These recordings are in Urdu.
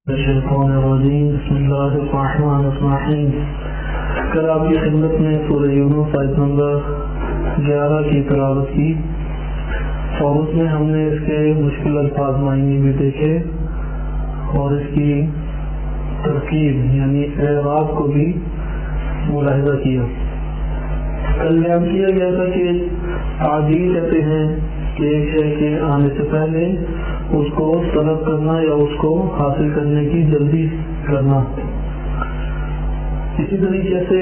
الشیطان الرجیم بسم اللہ الرحمن الرحیم۔ کل آپ کی خدمت میں سورہ یونس آیت نمبر 11 کی تلاوت کی اور اس میں ہم نے اس کے مشکل الفاظ معنی بھی دیکھے اور اس کی ترکیب یعنی اعراب کو بھی ملاحظہ کیا۔ کل بیان کیا گیا تھا کہ تعجیل کہتے ہیں کہ ایک شے کے آنے سے پہلے اس کو طلب کرنا یا اس کو حاصل کرنے کی جلدی کرنا۔ اسی طریقے سے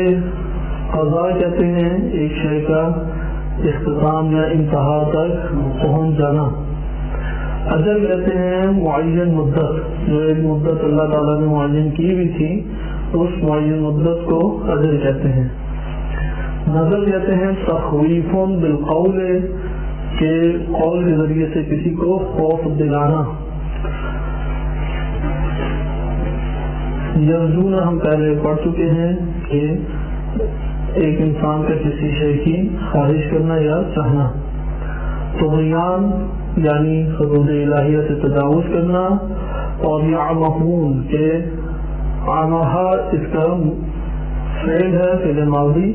قضا کہتے ہیں ایک شے کا اختتام یا انتہا تک پہنچ جانا۔ اجل کہتے ہیں معین مدت، جو ایک مدت اللہ تعالیٰ نے معین کی بھی تھی اس معین مدت کو اجل کہتے ہیں۔ نظر کہتے ہیں تخویف بالقول، کہ قول کے ذریعے سے کسی کو خوف دلانا۔ یرجون ہم پہلے پڑھ چکے ہیں کہ ایک انسان کا کسی شے کی خواہش کرنا یا چاہنا۔ طغیان یعنی حدود الہیہ سے تجاوز کرنا، اور یعمہون کہ عامہا اس کا فعل ہے فعل ماضی،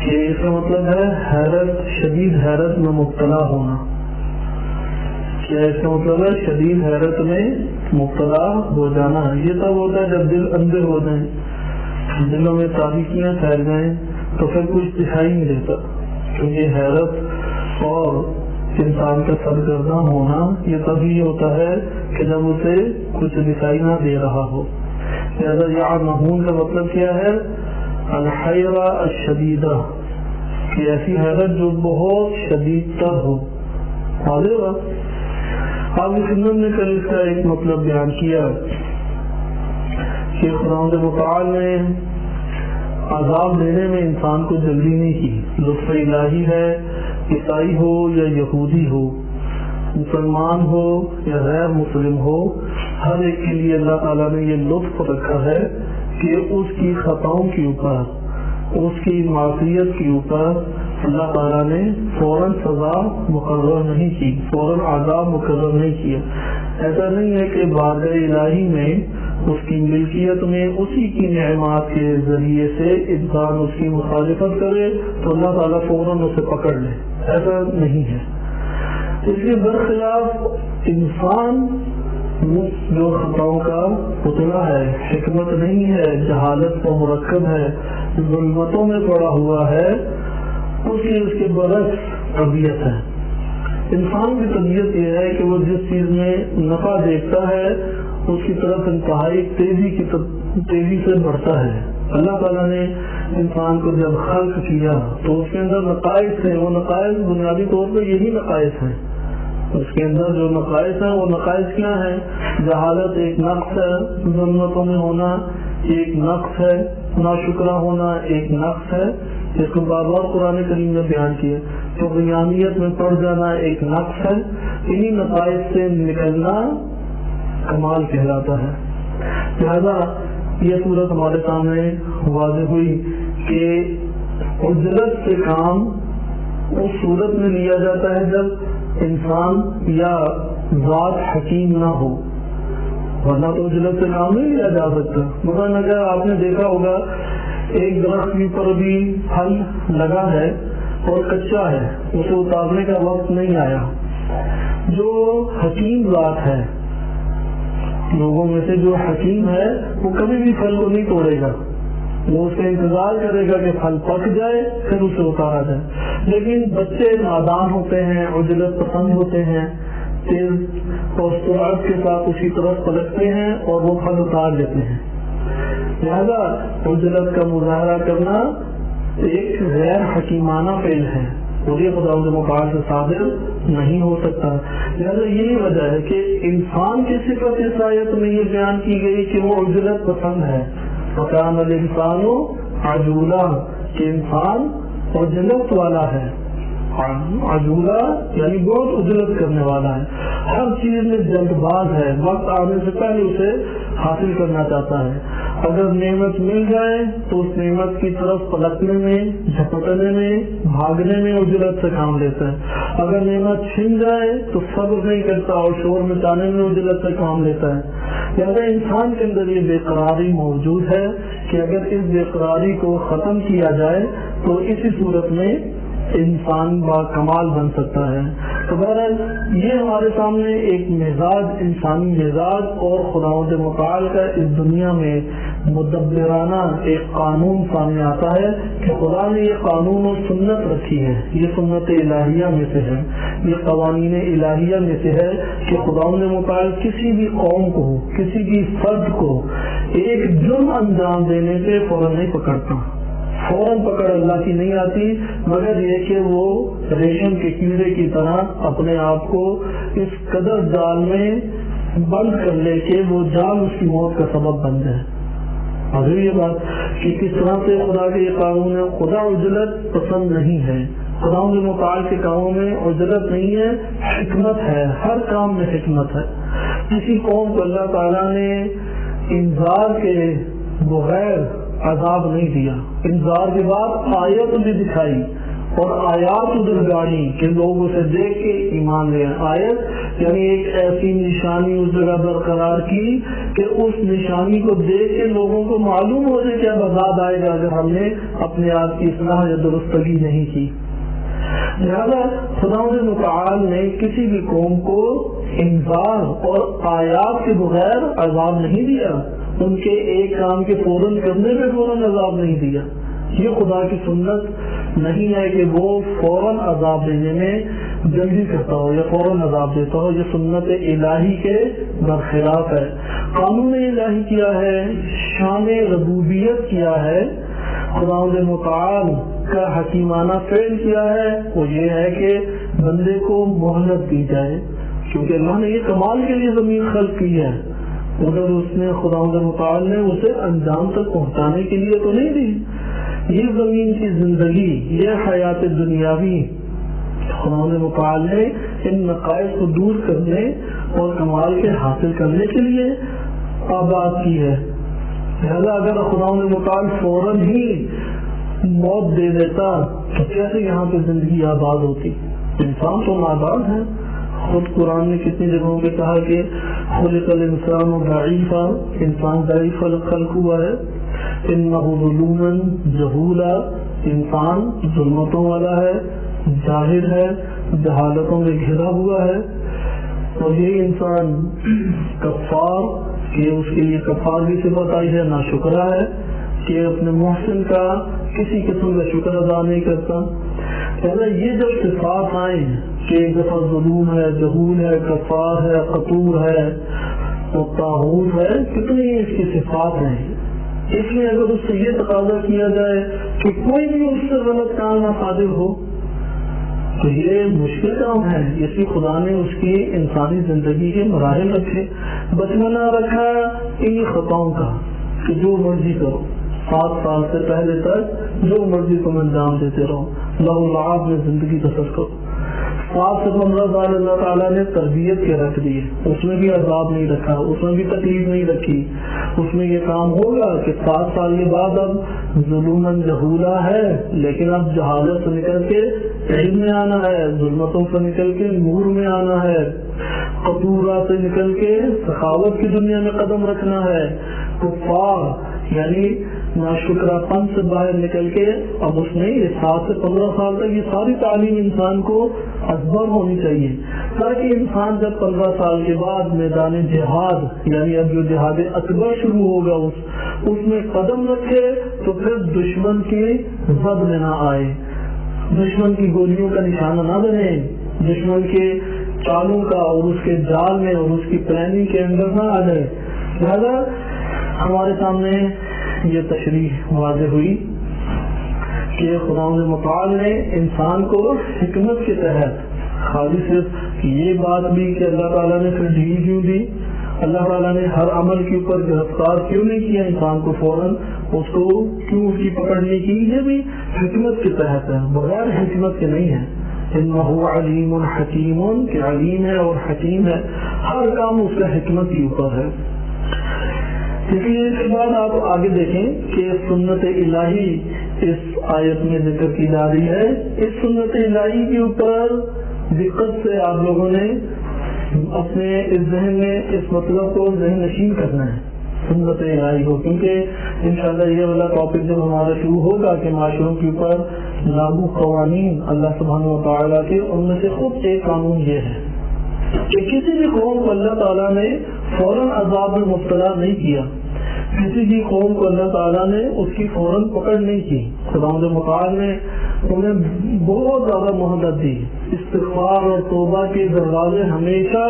کہ اس کا مطلب ہے حیرت، شدید حیرت میں مبتلا ہونا۔ کیا اس کا مطلب ہے شدید حیرت میں مبتلا ہو جانا؟ یہ تب ہوتا ہے جب دل اندر ہو جائیں، دلوں میں تاریکیاں پھیل جائیں تو پھر کچھ دکھائی نہیں دیتا، کیونکہ حیرت اور انسان کا سرگرداں ہونا یہ تبھی ہوتا ہے کہ جب اسے کچھ دکھائی نہ دے رہا ہو۔ لہٰذا یعمہون کا مطلب کیا ہے؟ الحیرہ الشدیدہ، کہ ایسی حیرت جو بہت شدید تر ہو۔ آپ کی خدمت نے کل اس کا ایک مطلب بیان کیا کہ خداوند متعال نے عذاب دینے میں انسان کو جلدی نہیں کی۔ لطف الہی ہے، عیسائی ہو یا یہودی ہو، مسلمان ہو یا غیر مسلم ہو، ہر ایک کے لیے اللہ تعالیٰ نے یہ لطف رکھا ہے کہ اس کی خطاؤں کے اوپر، اس کی معصیت کے اوپر اللہ تعالیٰ نے فوراً سزا مقرر نہیں کی، فوراً عذاب مقرر نہیں کیا۔ ایسا نہیں ہے کہ بارگاہ الہی میں اس کی ملکیت میں اسی کی نعمات کے ذریعے سے انسان اس کی مخالفت کرے تو اللہ تعالیٰ فوراً اسے پکڑ لے، ایسا نہیں ہے۔ اس کے برخلاف انسان جو خطاؤں کا پتلا ہے، حکمت نہیں ہے، جہالت کا مرکب ہے، ظلمتوں میں پڑا ہوا ہے، اس کے برعکس طبیعت ہے۔ انسان کی طبیعت یہ ہے کہ وہ جس چیز میں نفع دیکھتا ہے اس کی طرف انتہائی تیزی سے بڑھتا ہے۔ اللہ تعالیٰ نے انسان کو جب خلق کیا تو اس کے اندر نقائص ہیں، وہ نقائص بنیادی طور پر یہی نقائص ہیں۔ اس کے اندر جو نقائص ہیں وہ نقائص کیا ہیں؟ جہالت ایک نقص ہے، ظلمتوں میں ہونا ایک نقص ہے، ناشکرہ ہونا ایک نقص ہے، جس کو بار بار قرآن کریم نے بیان کیا۔ طغیانیت میں پڑ جانا ایک نقص ہے، انہی نقائص سے نکلنا کمال کہلاتا ہے۔ لہذا یہ صورت ہمارے سامنے واضح ہوئی کہ عجلت سے کام اس صورت میں لیا جاتا ہے جب انسان یا ذات حکیم نہ ہو، ورنہ تو عجلت سے کام نہیں لیا جا سکتا۔ مثلاً اگر آپ نے دیکھا ہوگا ایک درخت کے اوپر بھی پھل لگا ہے اور کچا ہے، اسے اتارنے کا وقت نہیں آیا، جو حکیم ذات ہے لوگوں میں سے جو حکیم ہے وہ کبھی بھی پھل کو نہیں توڑے گا، وہ اس کا انتظار کرے گا کہ پھل پک جائے پھر اسے اتارا جائے۔ لیکن بچے نادان ہوتے ہیں، عجلت پسند ہوتے ہیں، تیز اور سرعت کے ساتھ اسی طرف پلٹتے ہیں اور وہ پھل اتار لیتے ہیں۔ لہذا عجلت کا مظاہرہ کرنا ایک غیر حکیمانہ فعل ہے اور یہ خداوند متعال سے صادر نہیں ہو سکتا۔ لہذا یہی وجہ ہے کہ انسان کی صفت اس آیت میں یہ بیان کی گئی کہ وہ عجلت پسند ہے۔ وَكَانَ الْإِنسَانُ عَجُولًا، کہ انسان عجلت والا ہے۔ عجولہ یعنی بہت عجلت کرنے والا ہے، ہر چیز میں جلد باز ہے، وقت آنے سے پہلے اسے حاصل کرنا چاہتا ہے۔ اگر نعمت مل جائے تو اس نعمت کی طرف پلٹنے میں، جھپٹنے میں، بھاگنے میں عجلت سے کام لیتا ہے۔ اگر نعمت چھن جائے تو صبر نہیں کرتا اور شور مچانے میں عجلت سے کام لیتا ہے۔ لہٰذا انسان کے اندر یہ بے قراری موجود ہے کہ اگر اس بے قراری کو ختم کیا جائے تو اسی صورت میں انسان با کمال بن سکتا ہے. تو بہرحال یہ ہمارے سامنے ایک مزاج، انسانی مزاج اور خداوند متعال کا اس دنیا میں مدبرانہ ایک قانون سامنے آتا ہے کہ خدا نے یہ قانون و سنت رکھی ہے. یہ سنت الہیہ میں سے ہے، یہ قوانین الہیہ میں سے ہے کہ خداوند متعال کسی بھی قوم کو، کسی بھی فرد کو ایک جرم انجام دینے پہ فوراً نہیں پکڑتا. فوراً پکڑ اللہ کی نہیں آتی، مگر یہ کہ وہ ریشم کے کیڑے کی طرح اپنے آپ کو اس قدر جال میں بند کر لے کہ وہ جال اس کی موت کا سبب بن جائے. ابھی یہ بات کہ کس طرح سے خدا کے یہ قانون ہے. خدا عجلت پسند نہیں ہے، خدا کے متعال کے کاموں میں عجلت نہیں ہے، حکمت ہے، ہر کام میں حکمت ہے. کسی قوم کو اللہ تعالیٰ نے انذار کے بغیر عذاب نہیں دیا، انذار کے بعد آیت بھی دکھائی اور آیات ادھر گاڑی کہ لوگ اسے دیکھ کے ایمان لے. آیت یعنی ایک ایسی نشانی اس جگہ برقرار کی کہ اس نشانی کو دیکھ کے لوگوں کو معلوم ہو جائے کہ اب عذاب آئے گا اگر ہم نے اپنے آپ کی اصلاح یا درستگی نہیں کی. لہذا خداوند متعال نے کسی بھی قوم کو انذار اور آیات کے بغیر عذاب نہیں دیا، ان کے ایک کام کے فوراً کرنے پہ فوراً عذاب نہیں دیا. یہ خدا کی سنت نہیں ہے کہ وہ فوراً عذاب دینے میں جلدی کرتا ہو یا فوراً عذاب دیتا ہو. یہ سنت الہی کے برخلاف ہے. قانون الہی کیا ہے؟ شان ربوبیت کیا ہے؟ خداوند متعال کا حکیمانہ فعل کیا ہے؟ وہ یہ ہے کہ بندے کو مہلت دی جائے، کیونکہ اللہ نے یہ کمال کے لیے زمین خلق کی ہے، مگر اس نے خداوند متعال نے اسے انجام تک پہنچانے کے لیے تو نہیں دی. یہ زمین کی زندگی، یہ حیات دنیاوی خداوند متعال نے ان نقائص کو دور کرنے اور کمال کے حاصل کرنے کے لیے آباد کی ہے. لہذا اگر خداوند متعال فوراً ہی موت دے دیتا تو کیسے یہاں پہ زندگی آباد ہوتی؟ انسان تو نادان ہے. خود قرآن نے کتنی جگہوں پہ کہا کہ خلق الانسان ضعیفا، انسان ضعیف خلق ہوا ہے. انہ ظلوما جہولا، انسان ظلمتوں والا ہے، جاہل ہے، جہالتوں میں گھرا ہوا ہے. اور یہ انسان کفار، کہ اس کے لیے کفار کی صفت آئی ہے، ناشکرا ہے کہ اپنے محسن کا کسی قسم کا شکر ادا نہیں کرتا. یہ جب صفات آئیں کہ ایک دفعہ ظلم ہے، جہول ہے، کفار ہے، قطور ہے اور طاغوت ہے، کتنی اس کی صفات ہیں. اس لیے اگر اس سے یہ تقاضا کیا جائے کہ کوئی بھی اس سے غلط کام نہ صادر ہو تو یہ مشکل کام ہے. اس لیے خدا نے اس کی انسانی زندگی کے مراحل رکھے، بچپنا رکھا ان خطاؤں کا کہ جو مرضی کرو، 7 سال سے پہلے تک جو مرضی تم انجام دیتے رہو، لہو لعاب میں زندگی بسر کرو. 7 سے 15 سال اللہ تعالیٰ نے تربیت کے رکھ دی، اس میں بھی عذاب نہیں رکھا، اس میں بھی تکلیف نہیں رکھی. اس میں یہ کام ہوگا کہ 7 سال کے بعد اب ظلمن جہولا ہے، لیکن اب جہالت سے نکل کے علم میں آنا ہے، ظلمتوں سے نکل کے نور میں آنا ہے، قطورہ سے نکل کے سخاوت کی دنیا میں قدم رکھنا ہے. کفار یعنی ناشکرا پن سے باہر نکل کے اب اس میں 7 سے 15 سال تک یہ ساری تعلیم انسان کو ازبر ہونی چاہیے، تاکہ انسان جب 15 سال کے بعد میدان جہاد یعنی اب جو جہاد اکبر شروع ہوگا اس میں قدم رکھے تو پھر دشمن کی زد میں نہ آئے، دشمن کی گولیوں کا نشانہ نہ بنے، دشمن کے چالوں کا اور اس کے جال میں اور اس کی پلاننگ کے اندر نہ آ جائے. لہذا ہمارے سامنے یہ تشریح واضح ہوئی کہ خداوند متعال نے انسان کو حکمت کے تحت خالی صرف یہ بات بھی کہ اللہ تعالیٰ نے پھر ڈھیل کیوں دی، اللہ تعالیٰ نے ہر عمل کے اوپر گرفتار کیوں نہیں کیا انسان کو فوراً، اس کو کیوں اس کی پکڑ نہیں کی، یہ بھی حکمت کے تحت ہے، بغیر حکمت کے نہیں ہے. انہ علیم حکیم، کہ علیم ہے اور حکیم ہے، ہر کام اس کا حکمت کے اوپر ہے. اس لیے اس کے بعد آپ آگے دیکھیں کہ سنت الہی اس آیت میں ذکر کی جا رہی ہے. اس سنت الہی کے اوپر دقت سے آپ لوگوں نے اپنے اس ذہن میں اس مطلب کو ذہن نشین کرنا ہے سنت الہی کو، کیونکہ انشاءاللہ یہ والا ٹاپک جب ہمارا شروع ہوگا کہ معاشروں کے اوپر لاگو قوانین اللہ سبحانہ و تعالیٰ کے، ان میں سے خود ایک قانون یہ ہے کہ کسی بھی قوم کو اللہ تعالیٰ نے فوراً عذاب میں مبتلا نہیں کیا، کسی بھی قوم کو اللہ تعالیٰ نے اس کی فوراً پکڑ نہیں کی. خداوند متعال نے انہیں بہت زیادہ مہلت دی، استغفار اور توبہ کے دروازے ہمیشہ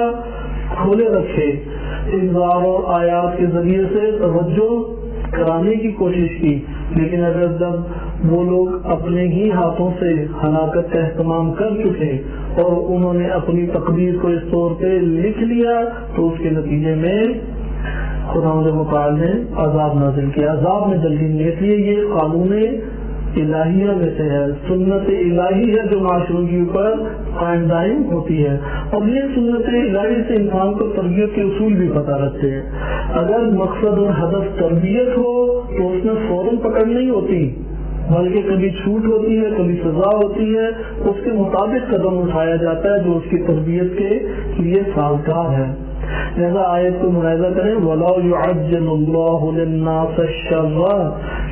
کھولے رکھے، انذار اور آیات کے ذریعے سے توجہ کرانے کی کوشش کی. لیکن اگر جب وہ لوگ اپنے ہی ہاتھوں سے ہلاکت کا اہتمام کر چکے اور انہوں نے اپنی تقدیر کو اس طور پہ لکھ لیا تو اس کے نتیجے میں خداوند متعال نے عذاب نازل کیا. عذاب میں جلدی نہیں، اس لیے یہ قانون الہیہ میں سے ہے، سنت الہی ہے جو معاشروں کے اوپر قائم دائم ہوتی ہے. اور یہ سنت الہی سے انسان کو تربیت کے اصول بھی پتہ رکھتے ہیں. اگر مقصد اور ہدف تربیت ہو تو اس میں فوراً پکڑ نہیں ہوتی، بلکہ کبھی چھوٹ ہوتی ہے، کبھی سزا ہوتی ہے، اس کے مطابق قدم اٹھایا جاتا ہے جو اس کی تربیت کے لیے سازگار ہے. لہذا آیت کو ملاحظہ کریں، وَلَا يُعَجِّلُ اللَّهُ لِلنَّاسِ الشَّرَّ،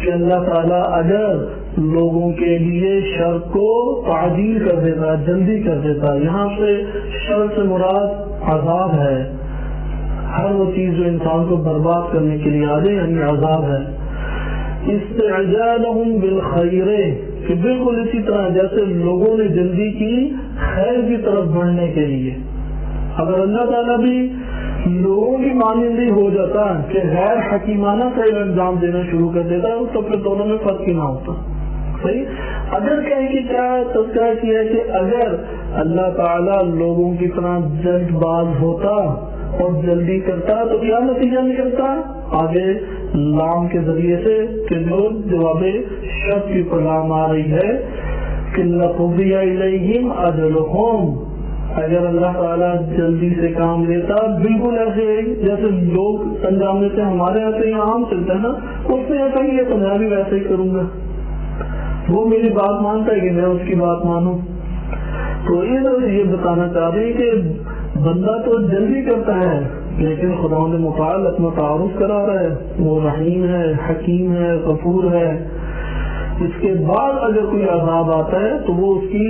کہ اللہ تعالیٰ اگر لوگوں کے لیے شر کو تعجیل کر دیتا، جلدی کر دیتا. یہاں سے شر سے مراد عذاب ہے، ہر وہ چیز جو انسان کو برباد کرنے کے لیے آ جائے یعنی عذاب ہے. استعجالهم بالخیر، کہ بالکل اسی طرح جیسے لوگوں نے جلدی کی خیر کی طرف بڑھنے کے لیے. اگر اللہ تعالیٰ بھی لوگوں کی مانندی ہو جاتا کہ غیر حکیمانہ خیر انجام دینا شروع کر دیتا تو پھر دونوں میں فرق ہی نہ ہوتا. صحیح. اگر کہیں کہ کیا تذکرہ کیا کہ اگر اللہ تعالیٰ لوگوں کی طرح جلد باز ہوتا اور جلدی کرتا تو کیا نتیجہ نکلتا؟ آگے لام کے ذریعے سے کہ جو جواب شرط کی لام آ رہی ہے کہ لَقُضِيَ إِلَيْهِمْ أَجَلُهُمْ، اگر اللہ تعالیٰ جلدی سے کام لیتا بالکل ایسے جیسے لوگ انجام دیتے ہیں، ہمارے یہاں سے عام چلتا ہے نا، اس نے ایسا کیا تو میں بھی ویسے ہی کروں گا، وہ میری بات مانتا ہے کہ میں اس کی بات مانوں. تو یہ بتانا چاہ رہے ہیں کہ بندہ تو جلدی کرتا ہے لیکن خداوند متعال اپنا تعارف کرا رہا ہے، وہ رحیم ہے، حکیم ہے، غفور ہے. اس کے بعد اگر کوئی عذاب آتا ہے تو وہ اس کی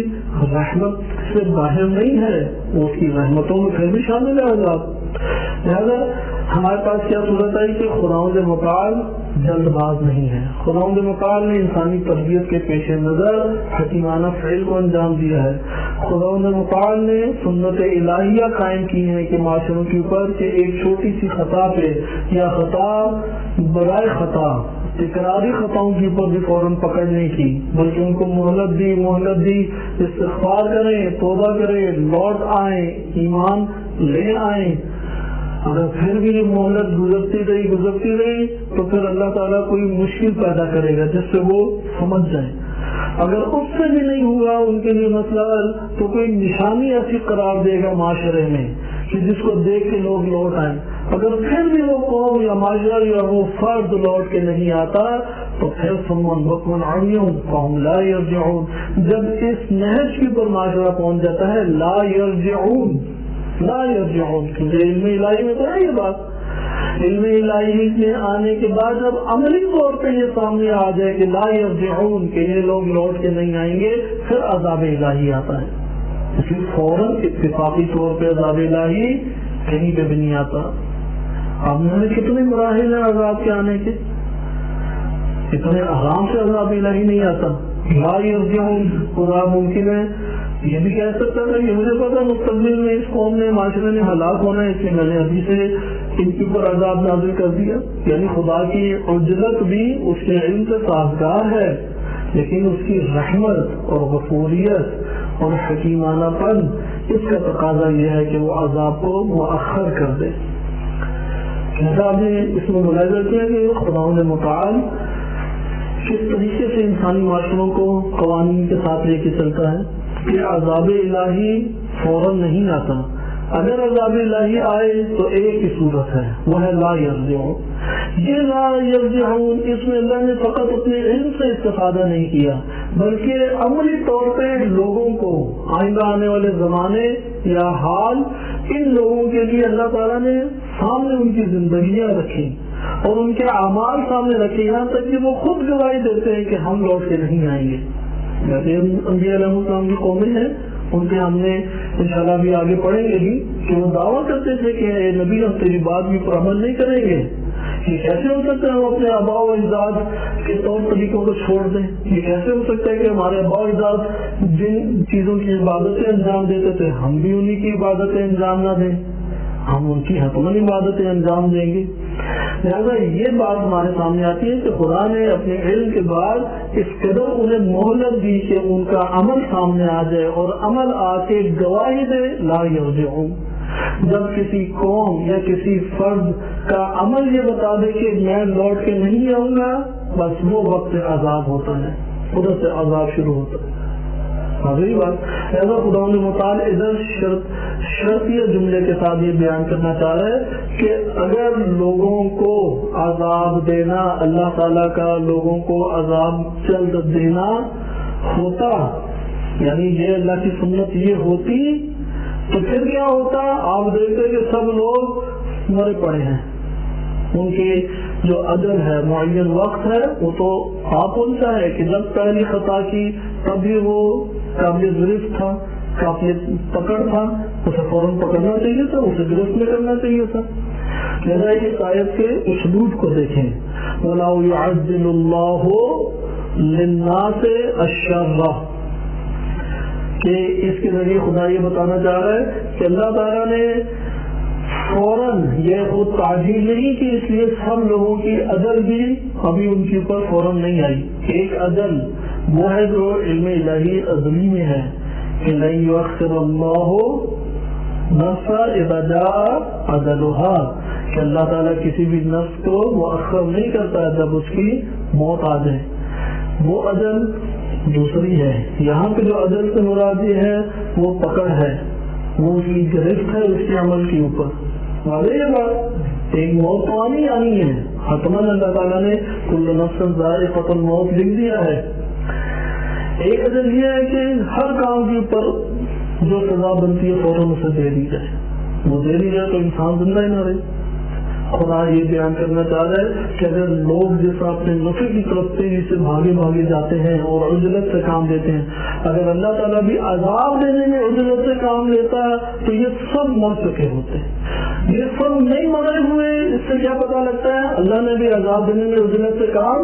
رحمت سے باہر نہیں ہے، وہ اس کی رحمتوں میں پھر بھی شامل ہے عذاب. لہذا ہمارے پاس کیا صورت ہے کہ خداوند متعال جلد باز نہیں ہے. خداوند متعال نے انسانی تربیت کے پیش نظر حکیمانہ فعل کو انجام دیا ہے. خداوند متعال نے سنت الہیہ قائم کی ہے کہ معاشروں کے اوپر کہ ایک چھوٹی سی خطا پہ یا خطا برائے خطا تکراری خطاؤں کے اوپر بھی فوراً پکڑ نہیں کی، بلکہ ان کو مہلت دی، استغفار کریں، توبہ کریں، لوٹ آئیں، ایمان لے آئیں. اگر پھر بھی یہ مہلت گزرتی رہی تو پھر اللہ تعالیٰ کوئی مشکل پیدا کرے گا جس سے وہ سمجھ جائیں. اگر اس سے بھی نہیں ہوا ان کے لیے مسئلہ تو کوئی نشانی ایسی قرار دے گا معاشرے میں کہ جس کو دیکھ کے لوگ لوٹ آئیں. اگر پھر بھی وہ قوم یا معاشرہ یا وہ فرد لوٹ کے نہیں آتا تو پھر سمن بکمن عمیون فہم لا یرجعون. جب اس نہج کے پر معاشرہ پہنچ جاتا ہے لا یرجعون کیونکہ علم الہی میں تو ہے یہ بات. علم الہی میں آنے کے بعد جب عملی طور پہ یہ سامنے آ جائے کہ لا یرجعون کہ یہ لوگ لوٹ کے نہیں آئیں گے، پھر عذاب الہی آتا ہے. اس لیے فوراً اتفاقی طور پہ عذاب الہی کہیں پہ بھی نہیں آتا. اب میں نے کتنے مراحل ہیں عذاب کے آنے کے، اتنے آرام سے عذاب الہی نہیں آتا. لا یرجعون خدا ممکن ہے یہ بھی کہہ سکتا تھا کہ مجھے پتا مستقبل میں اس قوم نے معاشرے نے ہلاک ہونا ہے، اس لیے میں نے ابھی سے ان کے اوپر عذاب نازل کر دیا. یعنی خدا کی عجلت بھی اس کے علم سے سازگار ہے، لیکن اس کی رحمت اور غفوریت اور حکیمانہ پن اس کا تقاضا یہ ہے کہ وہ عذاب کو مؤخر کر دے. آپ نے اس میں ملاحظہ کیا کہ خداوند متعال کس طریقے سے انسانی معاشروں کو قوانین کے ساتھ لے کے چلتا ہے کہ عذاب الہی فوراً نہیں آتا. اگر عذاب الہی آئے تو ایک ہی صورت ہے، وہ ہے لا یرجعون. یہ لا یرجعون اس میں اللہ نے فقط اپنے علم سے استفادہ نہیں کیا بلکہ عملی طور پہ لوگوں کو آئندہ آنے والے زمانے یا حال ان لوگوں کے لیے اللہ تعالیٰ نے سامنے ان کی زندگیاں رکھی اور ان کے اعمال سامنے رکھے، یہاں تک کہ وہ خود گواہی دیتے ہیں کہ ہم لوٹ کے نہیں آئیں گے۔ جیسے انبیاء علیہ السلام کی قومیں ہیں، ان کے ہم نے انشاءاللہ بھی آگے پڑھیں گے بھی کہ وہ دعویٰ کرتے تھے کہ اے نبی ہم تیری بات بھی پر عمل نہیں کریں گے۔ یہ کیسے ہو سکتا ہے ہم اپنے آباء و اجداد کے طور طریقوں کو چھوڑ دیں؟ یہ کیسے ہو سکتا ہے کہ ہمارے آباء و اجداد جن چیزوں کی عبادتیں انجام دیتے تھے ہم بھی انہی کی عبادتیں انجام نہ دیں؟ ہم ان کی حتماً عبادتیں انجام دیں گے۔ لہٰذا یہ بات ہمارے سامنے آتی ہے کہ خدا نے اپنے علم کے بعد اس قدر انہیں مہلت دی کہ ان کا عمل سامنے آ جائے اور عمل آ کے گواہی دے لا یرجعون۔ جب کسی قوم یا کسی فرد کا عمل یہ بتا دے کہ میں لوٹ کے نہیں آؤں گا، بس وہ وقت عذاب ہوتا ہے، ادھر سے عذاب شروع ہوتا ہے۔ اگلی بات ایسا خدا متعال ادھر شرطیہ جملے کے ساتھ یہ بیان کرنا چاہ رہا ہے کہ اگر لوگوں کو عذاب دینا، اللہ تعالیٰ کا لوگوں کو عذاب جلد دینا ہوتا، یعنی یہ اللہ کی سنت یہ ہوتی، تو پھر کیا ہوتا؟ آپ دیکھتے کہ سب لوگ مرے پڑے ہیں، ان کی جو اجل ہے، معین وقت ہے، وہ تو آپ ان کا ہے کہ جب پہلی خطا کی تب بھی وہ قابل گرفت تھا، قابل پکڑ تھا، اسے فوراً پکڑنا چاہیے تھا، اسے گرفت میں کرنا چاہیے تھا۔ لہذا اس آیت کے اسلوب کو دیکھیں، وَلَوْ يُعَجِّلُ اللَّهُ لِلنَّاسِ الشَّرَّ، کہ اس کے ذریعے خدا یہ بتانا چاہ رہا ہے کہ اللہ تعالیٰ نے فوراً یہ خود تعجیل نہیں کہ اس لیے سب لوگوں کی اجل بھی ابھی ان کے اوپر فوراً نہیں آئی۔ ایک اجل وہ ہے جو علم الہی ازلی میں ہے کہ لن یؤخر اللہ نفسا اذا جاء اجلها، کہ اللہ تعالیٰ کسی بھی نفس کو مؤخر نہیں کرتا جب اس کی موت آ جائے۔ وہ اجل دوسری ہے، یہاں پہ جو اجل سے مراد ہے وہ پکڑ ہے، وہ اس کی گرفت ہے اس کے عمل کے اوپر۔ یہ بات ایک موت تو آنی ہے، حتماً اللہ تعالیٰ نے کل نفس ذائقۃ الموت لکھ دیا ہے۔ ایک اجل یہ ہے کہ ہر کام کے اوپر جو سزا بنتی ہے فوراً اسے دے دی جائے، وہ دے دی جائے تو انسان زندہ ہی نہ رہے۔ خدا یہ بیان کرنا چاہ رہا ہے کہ اگر لوگ جیسا اپنے نفع کی طرف تیزی سے بھاگے جاتے ہیں اور عجلت سے کام لیتے ہیں، اگر اللہ تعالیٰ بھی عذاب دینے میں عجلت سے کام لیتا ہے تو یہ سب مر چکے ہوتے ہیں۔ یہ سب نہیں مرے ہوئے، اس سے کیا پتہ لگتا ہے اللہ نے بھی عذاب دینے میں عجلت سے کام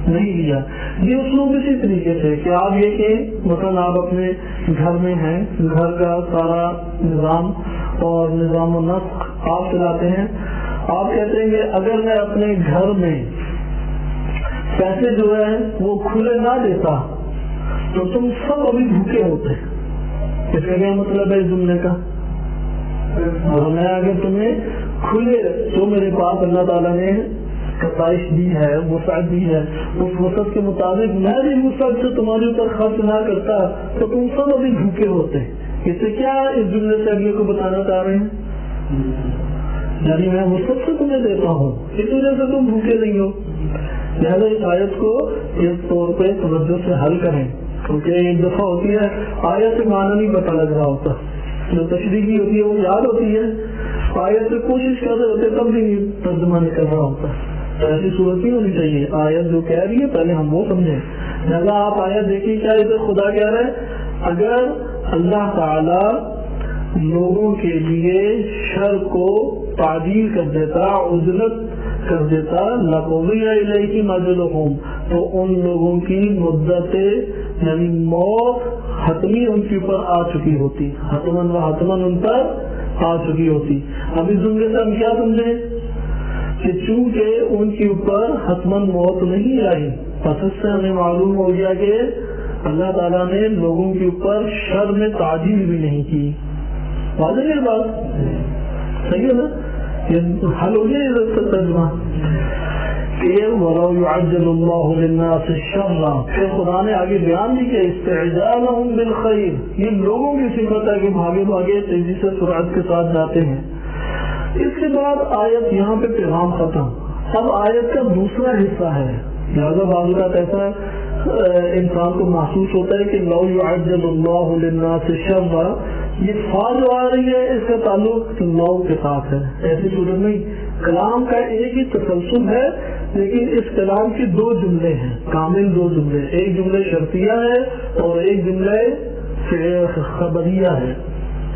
نہیں لیا۔ یہ اسلوب اسی طریقے سے کہ آپ یہ کہ مثلا آپ اپنے گھر میں ہیں، گھر کا سارا نظام اور نظام و نسق آپ چلاتے ہیں، آپ کہتے ہیں کہ اگر میں اپنے گھر میں پیسے جو ہے وہ کھلے نہ دیتا تو تم سب ابھی بھوکے ہوتے۔ اس کا کیا مطلب ہے اس جملے کا؟ اور میں اگر تمہیں کھلے جو میرے پاس اللہ تعالیٰ نے کفائش دی ہے، وسعت دی ہے، اس وسعت کے مطابق میں بھی وسعت سے تمہارے اوپر خرچ نہ کرتا تو تم سب ابھی بھوکے ہوتے۔ اس سے کیا اس جملے سے اگلے کو بتانا چاہ رہے ہیں؟ یعنی میں وسعت سے تمہیں دیتا ہوں، اس وجہ سے تم بھوکے نہیں ہو۔ لہٰذا اس آیت کو اس طور پہ توجہ سے حل کریں، کیونکہ ایک دفعہ ہوتی ہے آیت سے معنی نہیں پتہ لگ رہا ہوتا، جو تشریحی ہوتی ہے وہ یاد ہوتی ہے، آیت سے کوشش کر رہے ہوتے تب بھی ترجمہ نہیں کر رہا ہوتا۔ ایسی صورت نہیں ہونی چاہیے، آیت جو کہہ رہی ہے پہلے ہم وہ سمجھیں۔ لہٰذا آپ آیت دیکھیے کیا ادھر خدا کہہ رہے ہیں، اگر اللہ تعالی لوگوں کے لیے شر کو تعدیل کر دیتا، عجلت کر دیتا، لقضی الیہم اجلہم، تو ان لوگوں کی مدت یعنی موت حتمی ان کے اوپر آ چکی ہوتی، حتماً و حتماً ان پر آ چکی ہوتی۔ اب اس جملے سے ہم کیا سمجھیں کہ چونکہ ان کے اوپر حتماً موت نہیں آئی، پس اس سے ہمیں معلوم ہو گیا کہ اللہ تعالیٰ نے لوگوں کے اوپر شر میں تعجیل بھی نہیں کی۔ واضح ہے بات؟ صحیح ہے نا؟ یہ حل ہو گیا اس کا ترجمہ کہ وَلَوْ يُعَجِّلُ اللَّهُ لِلنَّاسِ الشَّرَّ، پھر خدا نے آگے بیان دی کہ استعجالهم بالخیر، یہ لوگوں کی صفت ہے کہ بھاگے بھاگے تیزی سے سرعت کے ساتھ جاتے ہیں۔ اس کے بعد آیت یہاں پہ پیغام ختم۔ اب آیت کا دوسرا حصہ ہے، لہٰذا بعض اوقات ایسا انسان کو محسوس ہوتا ہے کہ لو یعجل اللہ للناس الشر، یہ فا جو آ رہی ہے اس کا تعلق لو کے ساتھ ہے، ایسی صورت نہیں۔ کلام کا ایک ہی تسلسل ہے، لیکن اس کلام کے دو جملے ہیں، کامل دو جملے، ایک جملے شرطیہ ہے اور ایک جملے خبریہ ہے،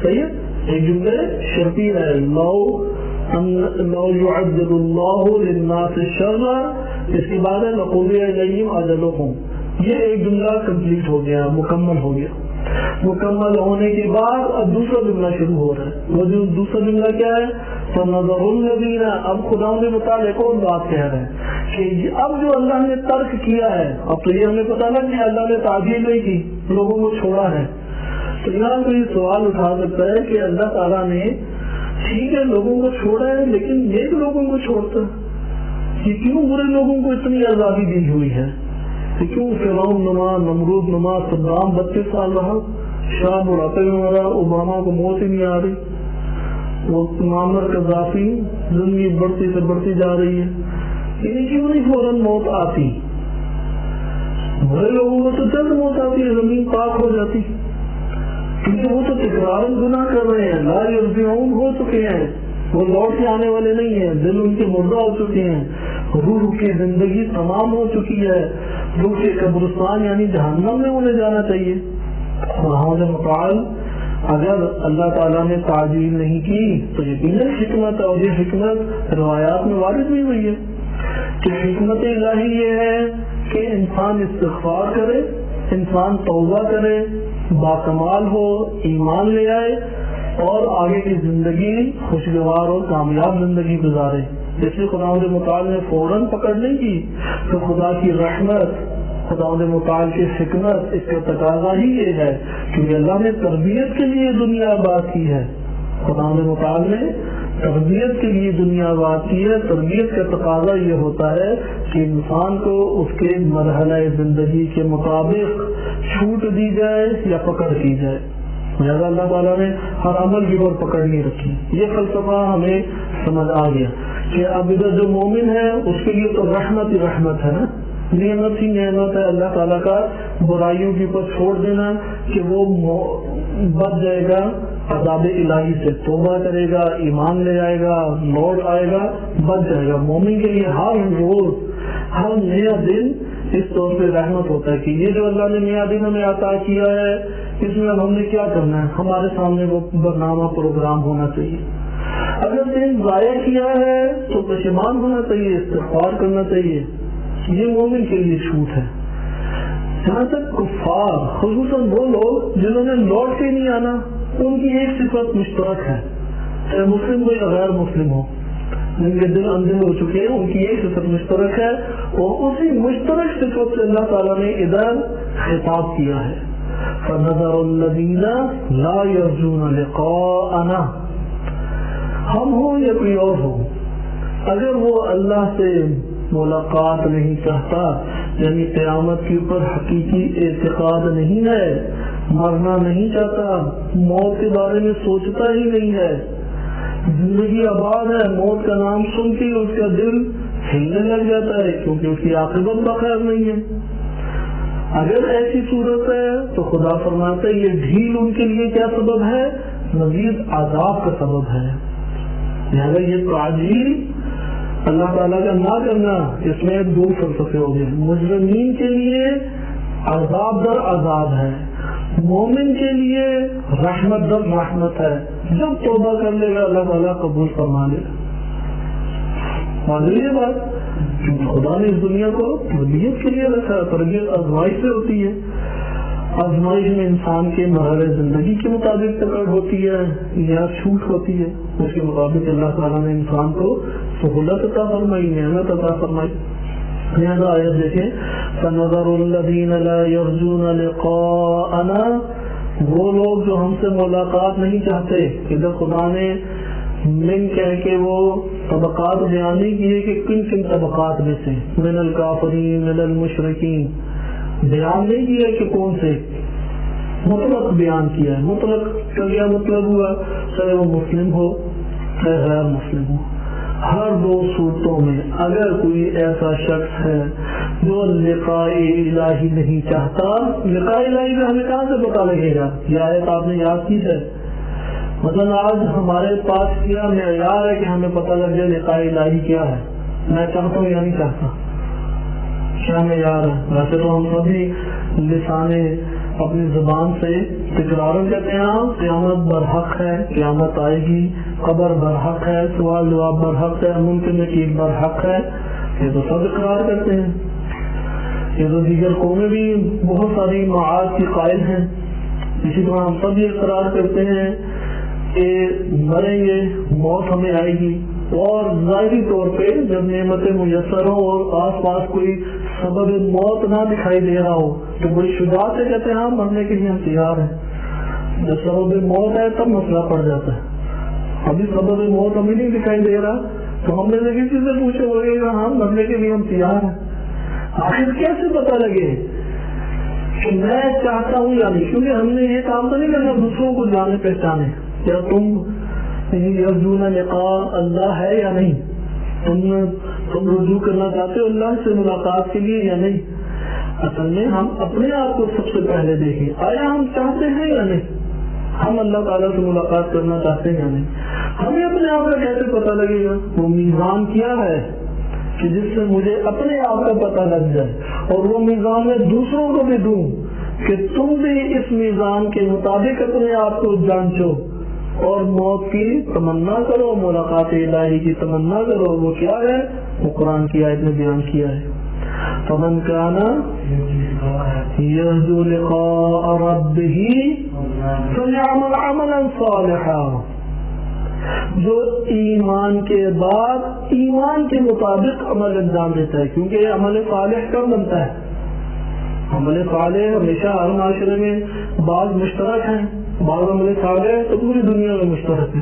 صحیح ہے؟ ایک جملے شرطیہ ہے، لو یعجل اللہ للناس الشر، اس کے بعد ہے لقضی الیہم اجلہم، یہ ایک جملہ کمپلیٹ ہو گیا، مکمل ہو گیا۔ مکمل ہونے کے بعد اب دوسرا جملہ شروع ہو رہا ہے، وہ جو دوسرا جملہ کیا ہے؟ فَنَظَرُ الَّذِينَ، اب خدا نے متعلق ایک اور بات کہہ رہے ہیں کہ اب جو اللہ نے ترک کیا ہے، اب تو یہ ہمیں پتا نا کہ اللہ نے تعجیل نہیں کی، لوگوں کو چھوڑا ہے، تو یہاں کوئی سوال اٹھا سکتا ہے کہ اللہ تعالیٰ نے ٹھیک ہے لوگوں کو چھوڑا ہے، لیکن نیک لوگوں کو چھوڑتا کہ کیوں برے لوگوں کو اتنی آزادی دی ہوئی ہے؟ کیوں فرعون نما، نمرود نما، صدام 32 سال رہا، شاہ بڑھاپے میں مرا، اوباما کو موت ہی نہیں آ رہی، وہ معمر قذافی زندگی بڑھتی سے بڑھتی جا رہی ہے، انہیں کیوں نہیں فوراً موت آتی؟ برے لوگوں کو تو جلد موت آتی ہے، زمین پاک ہو جاتی، کیونکہ وہ تو تکرارن گناہ کر رہے ہیں، لا یرجعون ہو چکے ہیں، وہ لوٹ کے آنے والے نہیں ہیں، دل ان کے مردہ ہو چکے ہیں، روح کی زندگی تمام ہو چکی ہے، روح کے قبرستان یعنی جہنم میں انہیں جانا چاہیے۔ اور مفعال اگر اللہ تعالیٰ نے تعجیل نہیں کی تو یقیناً حکمت، اور یہ حکمت روایات میں وارد بھی ہوئی ہے کہ حکمت الہی یہ ہے کہ انسان استغفار کرے، انسان توبہ کرے، باکمال ہو، ایمان لے آئے اور آگے کی زندگی خوشگوار اور کامیاب زندگی گزارے۔ جیسے خدا متعال نے فوراً پکڑ نہیں کی تو خدا کی رحمت، خدا متعال کی حکمت، اس کا تقاضا ہی یہ ہے کہ اللہ نے تربیت کے لیے دنیا آباد کی ہے، خدا متعال نے تربیت کے لیے دنیا آباد کی ہے۔ تربیت کا تقاضا یہ ہوتا ہے کہ انسان کو اس کے مرحلہ زندگی کے مطابق چھوٹ دی جائے یا پکڑ کی جائے، لہٰذا اللہ تعالیٰ نے ہر عمل کی اور پکڑ نہیں رکھی۔ یہ فلسفہ ہمیں سمجھ آ گیا کہ اب ادھر جو مومن ہے اس کے لیے تو رحمت ہی رحمت ہے نا، نعمت ہی نعمت ہے اللہ تعالیٰ کا برائیوں کے اوپر چھوڑ دینا کہ وہ بچ جائے گا عذاب الہی سے، توبہ کرے گا، ایمان لے آئے گا، لوٹ آئے گا، بچ جائے گا۔ مومن کے لیے ہر روز، ہر نیا دن اس طور پہ رحمت ہوتا ہے کہ یہ جو اللہ نے نیا دن ہمیں عطا کیا ہے، اس میں ہم نے کیا کرنا ہے، ہمارے سامنے وہ برنامہ پروگرام ہونا چاہیے۔ اگر دن ضائع کیا ہے تو پشیمان ہونا چاہیے، استغفار کرنا چاہیے، یہ مومن کے لیے چھوٹ ہے۔ جہاں تک کفار، خصوصاً وہ لوگ جنہوں نے لوٹ کے نہیں آنا، ان کی ایک صفت مشترک ہے، چاہے مسلم ہو یا غیر مسلم ہو، جن کے دل اندھے ہو چکے ہیں، ان کی ایک صفت مشترک ہے، اور اسی مشترک صفت سے اللہ تعالیٰ نے ادھر خطاب کیا ہے، فَنَظَرُ الَّذِينَ لَا يَرْجُونَ لِقَاءَنَا، ہم ہوں یا کوئی اور ہو، اگر وہ اللہ سے ملاقات نہیں چاہتا، یعنی قیامت کے اوپر حقیقی اعتقاد نہیں ہے، مرنا نہیں چاہتا، موت کے بارے میں سوچتا ہی نہیں ہے، زندگی آباد ہے، موت کا نام سن کے اس کا دل ہلنے لگ جاتا ہے کیونکہ اس کی عاقبت بخیر نہیں ہے، اگر ایسی صورت ہے تو خدا فرماتا ہے یہ ڈھیل ان کے لیے کیا سبب ہے؟ مزید عذاب کا سبب ہے۔ لہٰذا یہ تعجیل اللہ تعالیٰ کا نہ کرنا، اس میں دو فلسفے ہو گئے، مجرمین کے لیے عذاب در عذاب ہے، مومن کے لیے رحمت در رحمت ہے، جب توبہ کر لے گا اللہ تعالیٰ قبول فرما لے گا۔ یہ بات خدا نے اس دنیا کو تربیت کے لیے رکھا، تربیت آزمائش سے ہوتی ہے، آزمائش میں انسان کے مرحلے زندگی کے مطابق پکڑ ہوتی ہے یا چھوٹ ہوتی ہے، اس کے مطابق اللہ تعالیٰ نے انسان کو سہولت عطا فرمائی، نعمت عطا فرمائی۔ لہذا آیت دیکھیں، فَنَظَرُ الَّذِينَ لَا يَرْجُونَ لِقَاءَنَا، وہ لوگ جو ہم سے ملاقات نہیں چاہتے، ادھر خدا نے من کہہ کے وہ طبقات بیان نہیں کیے کہ کن کن طبقات میں سے، من الکافرین من المشرکین، بیان نہیں کیا کہ کون سے، مطلق بیان کیا ہے۔ مطلق کا کیا مطلب ہوا؟ چاہے وہ مسلم ہو چاہے غیر مسلم ہو، ہر دو صورتوں میں اگر کوئی ایسا شخص ہے جو لقاء الہی نہیں چاہتا، لقاء الہی میں ہمیں کہاں سے پتہ لگے گا؟ یہ آیت آپ نے یاد کی ہے؟ مثلا آج ہمارے پاس کیا معیار ہے کہ ہمیں پتہ لگ جائے لقاء الہی کیا ہے؟ میں چاہتا ہوں یا نہیں چاہتا؟ کیا معیار ہے؟ ویسے تو ہم سبھی لسان اپنی زبان سے تکرار کہتے ہیں قیامت برحق ہے، قیامت آئے گی، قبر برحق ہے، سوال جواب برحق ہے، ممکن نکیر برحق ہے، یہ تو سب اقرار کرتے ہیں۔ یہ تو دیگر قومیں بھی بہت ساری معاد کی قائل ہیں، اسی طرح ہم سب یہ اقرار کرتے ہیں کہ مریں گے، موت ہمیں آئے گی، اور ظاہری طور پہ جب نعمتیں میسر ہوں اور آس پاس کوئی سبب موت نہ دکھائی دے رہا ہو تو بڑی شجاعت سے کہتے ہیں ہاں مرنے کے لیے ہم تیار ہیں۔ جب سبب موت ہے تب مسئلہ پڑ جاتا ہے، ابھی سبب موت ہمیں نہیں دکھائی دے رہا تو ہم نے کسی سے پوچھے ہوئے گا ہاں مرنے کے لیے ہم تیار ہیں۔ آخر کیسے پتہ لگے کہ میں چاہتا ہوں یا نہیں؟ کیونکہ ہم نے یہ کام تو نہیں کرنا دوسروں کو جانے پہچانے، کیا تم یرجون لقاء اللہ ہے یا نہیں، تم رجوع کرنا چاہتے ہو اللہ سے ملاقات کے لیے یا نہیں؟ اصل میں ہم اپنے آپ کو سب سے پہلے دیکھیں، آیا ہم چاہتے ہیں یا نہیں؟ ہم اللہ تعالیٰ سے ملاقات کرنا چاہتے ہیں یا نہیں؟ ہمیں اپنے آپ کا کیسے پتہ لگے گا؟ وہ میزان کیا ہے کہ جس سے مجھے اپنے آپ کا پتہ لگ جائے، اور وہ میزان میں دوسروں کو بھی دوں کہ تم بھی اس میزان کے مطابق اپنے آپ کو جانچو اور موت کی تمنا کرو، ملاقات الہی کی تمنا کرو۔ وہ کیا ہے؟ وہ قرآن کی آیت میں بیان کیا ہے، فمن کان یرجو لقاء ربہ فلیعمل عملا صالحا، جو ایمان کے بعد ایمان کے مطابق عمل انجام دیتا ہے، کیونکہ عمل صالح کب بنتا ہے؟ عمل صالح ہمیشہ ہر معاشرے میں بعض مشترک ہیں، بعض عمل صالح تو پوری دنیا میں مشترک ہے،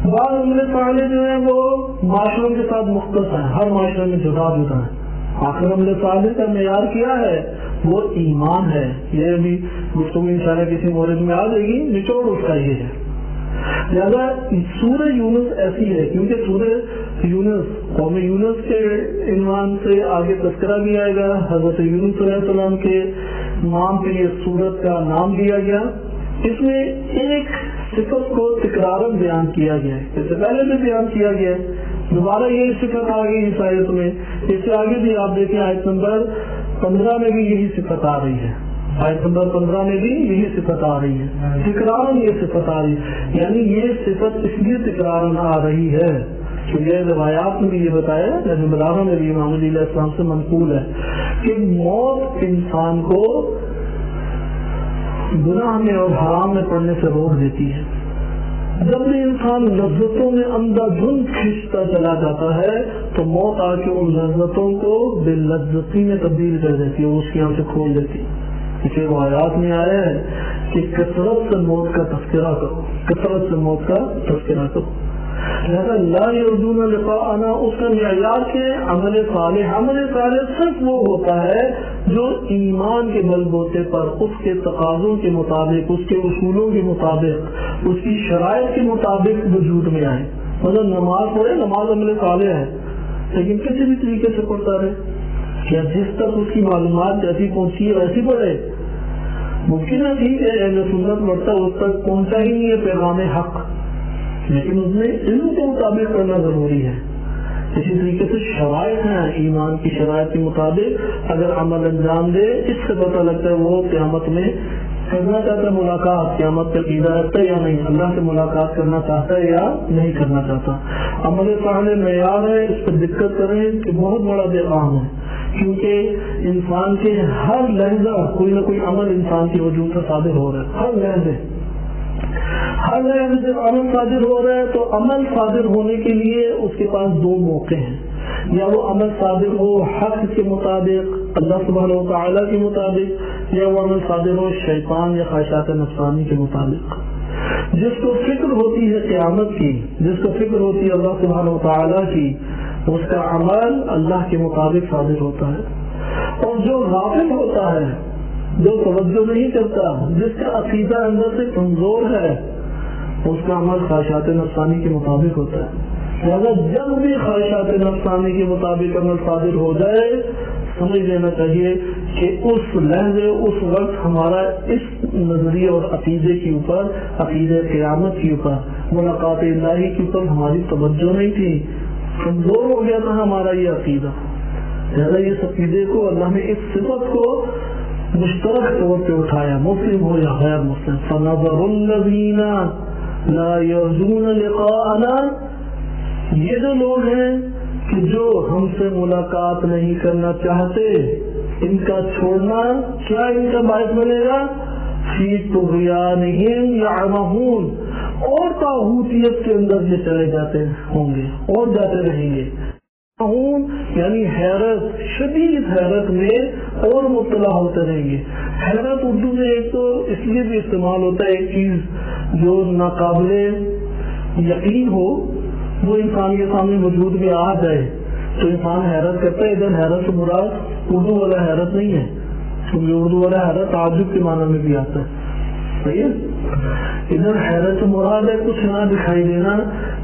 بعض عمل صالح جو ہیں وہ معاشروں کے ساتھ مختص ہیں، ہر معاشرے میں جدا جدا ہیں۔ آخر عمل صالح کا معیار کیا ہے؟ وہ ایمان ہے۔ یہ بھی گفتگو انشاءاللہ کسی مورد میں آ جائے گی، نچوڑ اس کا یہ ہے۔ لہذا سورہ یونس ایسی ہے کیونکہ سورہ یونس قوم یونس کے عنوان سے آگے تذکرہ بھی آئے گا، حضرت یونس علیہ السلام کے نام پہ یہ سورت کا نام دیا گیا۔ اس میں ایک صفت کو تکرارن بیان کیا گیا ہے، اس سے پہلے بھی بیان کیا گیا ہے، دوبارہ یہ صفت آ گئی اس آیت میں۔ اس سے آگے بھی آپ دیکھیں آیت نمبر 15 میں بھی یہی صفت آ رہی ہے، آیت نمبر 15 میں بھی یہی صفت آ رہی ہے، تکرارن یہ صفت آ رہی ہے، یعنی یہ صفت اس لیے تکرارن آ رہی ہے کہ یہ روایات میں بھی یہ بتایا، نبی بلاغہ میں بھی امام علیہ السلام سے منقول ہے کہ موت انسان کو گناہ میں اور حرام میں پڑنے سے روک دیتی ہے۔ جب بھی انسان لذتوں میں اندھا دھند کھینچتا چلا جاتا ہے تو موت آ کے ان لذتوں کو بے لذتی میں تبدیل کر دیتی ہے، اس کی آنکھیں کھول دیتی ہے۔ اسے روایات میں آیا ہے کہ کثرت سے موت کا تذکرہ کرو، کثرت سے موت کا تذکرہ کرو۔ لہذا لا یرجون لقاءنا اس کا معیار کے عمل صالح، عمل صالح صرف وہ ہوتا ہے جو ایمان کے بل بوتے پر اس کے تقاضوں کے مطابق، اس کے اصولوں کے مطابق، اس کی شرائط کے مطابق وجود میں آئے۔ مطلب نماز پڑھے، نماز عمل صالح ہے، لیکن کسی بھی طریقے سے پڑھتا رہے، کیا جس تک اس کی معلومات جیسی پہنچی ہے ویسی پڑھے؟ ممکن ہے ٹھیک ہے اہل سنت پڑھتا اس تک پہنچا ہی نہیں ہے پیغام حق، لیکن اس میں علم کے مطابق کرنا ضروری ہے۔ اسی طریقے سے شرائط ہیں، ایمان کی شرائط کے مطابق اگر عمل انجام دے، اس سے پتہ لگتا ہے وہ قیامت میں کرنا چاہتا ہے ملاقات، قیامت تک عقیدہ رکھتا ہے یا نہیں، اللہ سے ملاقات کرنا چاہتا ہے یا نہیں کرنا چاہتا۔ عمل صالح معیار ہے، اس پر دقت کریں کہ بہت بڑا پیغام ہے، کیونکہ انسان کے ہر لحظہ کوئی نہ کوئی عمل انسان کے وجود سے صادر ہو رہا ہے، ہر لحظے جب عمل صادر ہو رہا ہے تو عمل صادر ہونے کے لیے اس کے پاس دو موقع ہیں، یا وہ عمل صادر ہو حق کے مطابق، اللہ سبحانہ و تعالیٰ کے مطابق، یا وہ عمل صادر ہو شیطان یا خواہشات نفسانی کے مطابق۔ جس کو فکر ہوتی ہے قیامت کی، جس کو فکر ہوتی ہے اللہ سبحانہ و تعالیٰ کی، اس کا عمل اللہ کے مطابق صادر ہوتا ہے۔ اور جو غافل ہوتا ہے، جو توجہ نہیں کرتا، جس کا عقیدہ اندر سے کمزور ہے، اس کا عمل خواہشات نفسانی کے مطابق ہوتا ہے۔ لہٰذا جب بھی خواہشات نفسانی کے مطابق عمل صادر ہو جائے، سمجھ لینا چاہیے کہ اس لحظے اس وقت ہمارا اس نظریے اور عقیدے کے اوپر، عقیدے قیامت کے اوپر، ملاقات الہی کے اوپر ہماری توجہ نہیں تھی، کمزور ہو گیا تھا ہمارا یہ عقیدہ. لہٰذا اس عقیدے کو اللہ نے اس صفت کو مشترک طور پہ اٹھایا، مسلم ہو یا غیر مسلم. فَنَظَرُ الَّذِينَ لَا يَرْجُونَ لِقَاءَنَا، یہ جو لوگ ہیں کہ جو ہم سے ملاقات نہیں کرنا چاہتے، ان کا چھوڑنا کیا ان کا باعث بنے گا؟ فی طغیانہم یعمہون، اور طاغوتیت کے اندر یہ چلے جاتے ہوں گے اور جاتے رہیں گے. یعنی حیرت، شدید حیرت میں اور مبتلا ہوتے رہیں گے. حیرت اردو میں ایک تو اس لیے بھی استعمال ہوتا ہے، ایک چیز جو ناقابل یقین ہو وہ انسان کے سامنے وجود میں آ جائے تو انسان حیرت کرتا ہے. ادھر حیرت سے مراد اردو والا حیرت نہیں ہے، کیونکہ اردو والا حیرت تعجب کے معنی میں بھی آتا ہے. صحیح ہے، ادھر حیرت سے مراد ہے کچھ نہ دکھائی دینا.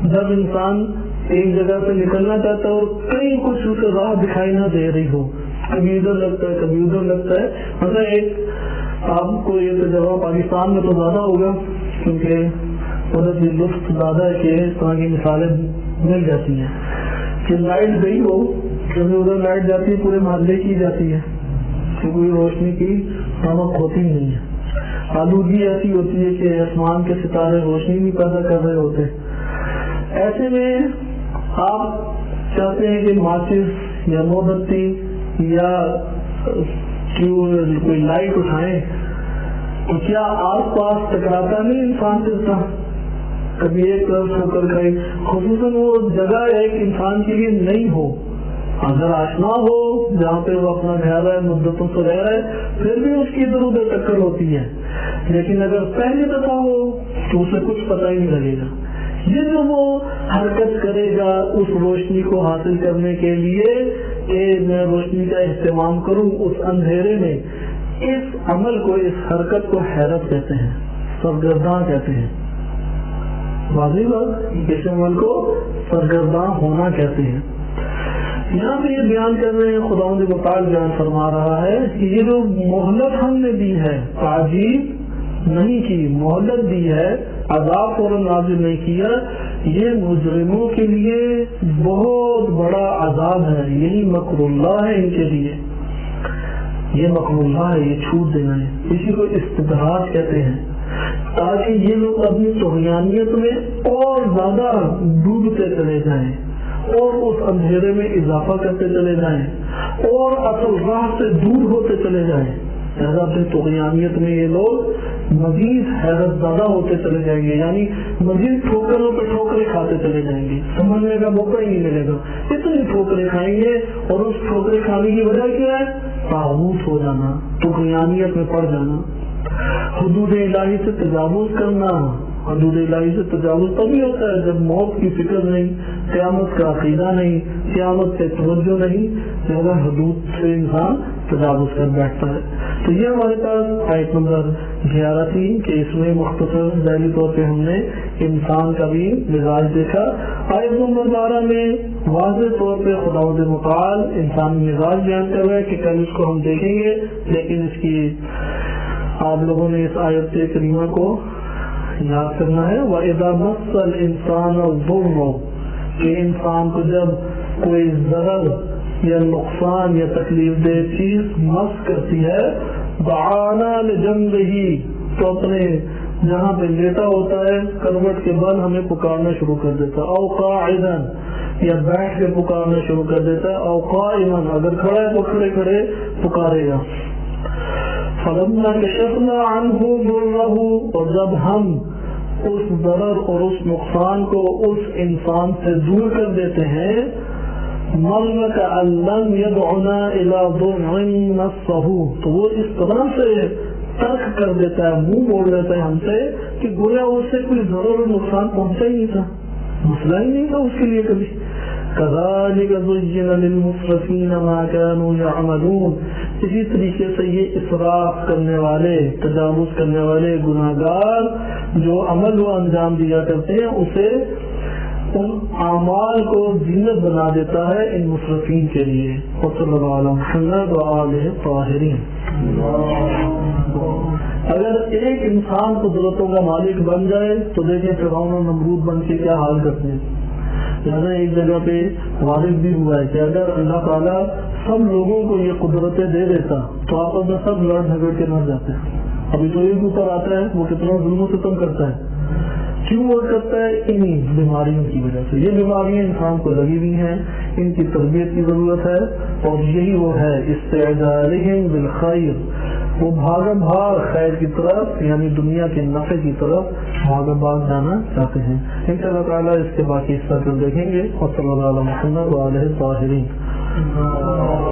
جب انسان ایک جگہ سے نکلنا چاہتا ہے اور کہیں کچھ اسے راہ دکھائی نہ دے رہی ہو، کبھی ادھر لگتا ہے کبھی ادھر لگتا ہے. مطلب ایک آپ کو یہ تجربہ پاکستان میں تو زیادہ ہوگا کیونکہ ادھر یہ لطف زیادہ ہے کہ اس طرح کی مثالیں مل جاتی ہیں کہ لائٹ گئی ہو، کبھی ادھر لائٹ جاتی ہے پورے محلے کی جاتی ہے کہ کوئی روشنی کی نمک ہوتی نہیں ہے. آلودگی ایسی ہوتی ہے کہ آسمان کے ستارے روشنی نہیں پیدا کر رہے ہوتے. ایسے میں آپ چاہتے ہیں کہ ماچس یا موم بتی یا کوئی لائٹ اٹھائیں تو کیا آس پاس ٹکراتا نہیں انسان کے ساتھ؟ کبھی ایک طرف ہو کر کھائی، خصوصاً وہ جگہ ایک انسان کے لیے نہیں ہو، اگر آشنا ہو جہاں پہ وہ اپنا گھر ہے مدتوں سے رہ رہا ہے پھر بھی اس کی ادھر ادھر ٹکر ہوتی ہے. لیکن اگر پہلی دفعہ ہو تو اسے کچھ پتہ ہی نہیں لگے گا. یہ جو وہ حرکت کرے گا اس روشنی کو حاصل کرنے کے لیے کہ میں روشنی کا اہتمام کروں اس اندھیرے میں، اس عمل کو، اس حرکت کو حیرت کہتے ہیں، سرگرداں کہتے ہیں. واضح بات، اس عمل کو سرگرداں ہونا کہتے ہیں. یہاں پہ یہ بیان کر رہے ہیں، خداوند متعال بیان فرما رہا ہے کہ یہ جو مہلت ہم نے دی ہے، تعجیل نہیں کی، مہلت دی ہے، عذاب فوراً نازل نہیں کیا، یہ مجرموں کے لیے بہت بڑا عذاب ہے. یہی مکر اللہ ہے ان کے لیے، یہ مکر اللہ ہے، یہ چھوٹ دینا ہے. اسی کو استدراج کہتے ہیں تاکہ یہ لوگ اپنی طغیانیت میں اور زیادہ ڈوبتے چلے جائیں اور اس اندھیرے میں اضافہ کرتے چلے جائیں اور اصل راہ سے دور ہوتے چلے جائیں. لہٰذا اپنی طغیانیت میں یہ لوگ مزید حیرت زیادہ ہوتے چلے جائیں گے، یعنی مزید ٹھوکروں پہ ٹھوکریں کھاتے چلے جائیں گے، سمجھنے کا موقع ہی نہیں ملے گا. اتنی ٹھوکریں کھائیں گے اور اس ٹھوکریں کھانے کی وجہ کیا ہے؟ طاغوت ہو جانا، طغیانیت میں پڑ جانا، حدود الہی سے تجاوز کرنا. حدود الہی سے تجاوز تبھی ہوتا ہے جب موت کی فکر نہیں، قیامت کا عقیدہ نہیں، قیامت سے توجہ نہیں، لہذا حدود سے انسان تجاوز کر بیٹھتا ہے. تو یہ ہمارے پاس آیت نمبر 11 تھی کہ اس میں مختصر ذیلی طور پہ ہم نے انسان کا بھی مزاج دیکھا. آیت نمبر 12 میں واضح طور پہ خداوند متعال انسانی مزاج بیان کر رہا ہے کہ کل اس کو ہم دیکھیں گے، لیکن اس کی آپ لوگوں نے اس آیت کریمہ کو یاد کرنا ہے. وَإِذَا مَسَّ الْإِنسَانَ الضُّرُّ، کہ انسان کو جب کوئی ضرر یا نقصان یا تکلیف دہ چیز مس کرتی ہے، دعانا لجنبہ، تو اپنے جہاں پہ لیٹا ہوتا ہے کروٹ کے بل ہمیں پکارنا شروع کر دیتا ہے، او قاعدا، یا بیٹھ کے پکارنا شروع کر دیتا ہے، او قائما، اگر کھڑا ہے تو کھڑے کھڑے پکارے گا. فلما کشفنا عنہ ضرہ، اور جب ہم اس ضرر اور اس نقصان کو اس انسان سے دور کر دیتے ہیں، مر کأن لم يدعنا الى ضر مسہ، تو وہ اس طرح سے ترک کر دیتا ہے، منہ موڑ لیتا ہے ہم سے کہ گویا اس سے کوئی ضرر اور نقصان پہنچا ہی نہیں تھا، مسئلہ ہی نہیں تھا اس کے لیے کبھی. كذلك زين للمسرفين ما كانوا يعملون، اسی طریقے سے یہ اسراف کرنے والے، تجاوز کرنے والے گناہگار جو عمل و انجام دیا کرتے ہیں، اسے ان اعمال کو زینت بنا دیتا ہے ان مصرفین کے لیے. وصلی اللہ علیہ محمد وآلہ الطاہرین. اگر ایک انسان قدرتوں کا مالک بن جائے تو دیکھیں فرعون اور نمرود بن کے کیا حال کرتے ہیں. لہٰذا ایک جگہ پہ وارد بھی ہوا ہے کہ اگر اللہ تعالیٰ سب لوگوں کو یہ قدرتیں دے دیتا تو آپس میں سب لڑ جھگڑ کے مر جاتے ہیں. ابھی تو ایک اوپر آتا ہے وہ کتنا ظلم و ستم کرتا ہے. کیوں وہ کرتا ہے؟ انہی بیماریوں کی وجہ سے. یہ بیماریاں انسان کو لگی ہوئی ہیں, ان کی تربیت کی ضرورت ہے. اور یہی وہ ہے استعجالہم بالخیر, وہ بھاگ بھاگ خیر کی طرف یعنی دنیا کے نفع کی طرف بھاگ بھاگ جانا چاہتے ہیں. ان شاء اللہ تعالیٰ اس کے باقی حصہ کل دیکھیں گے. اور صلی اللہ علیہ وسلم وعلیہ الطاہرین.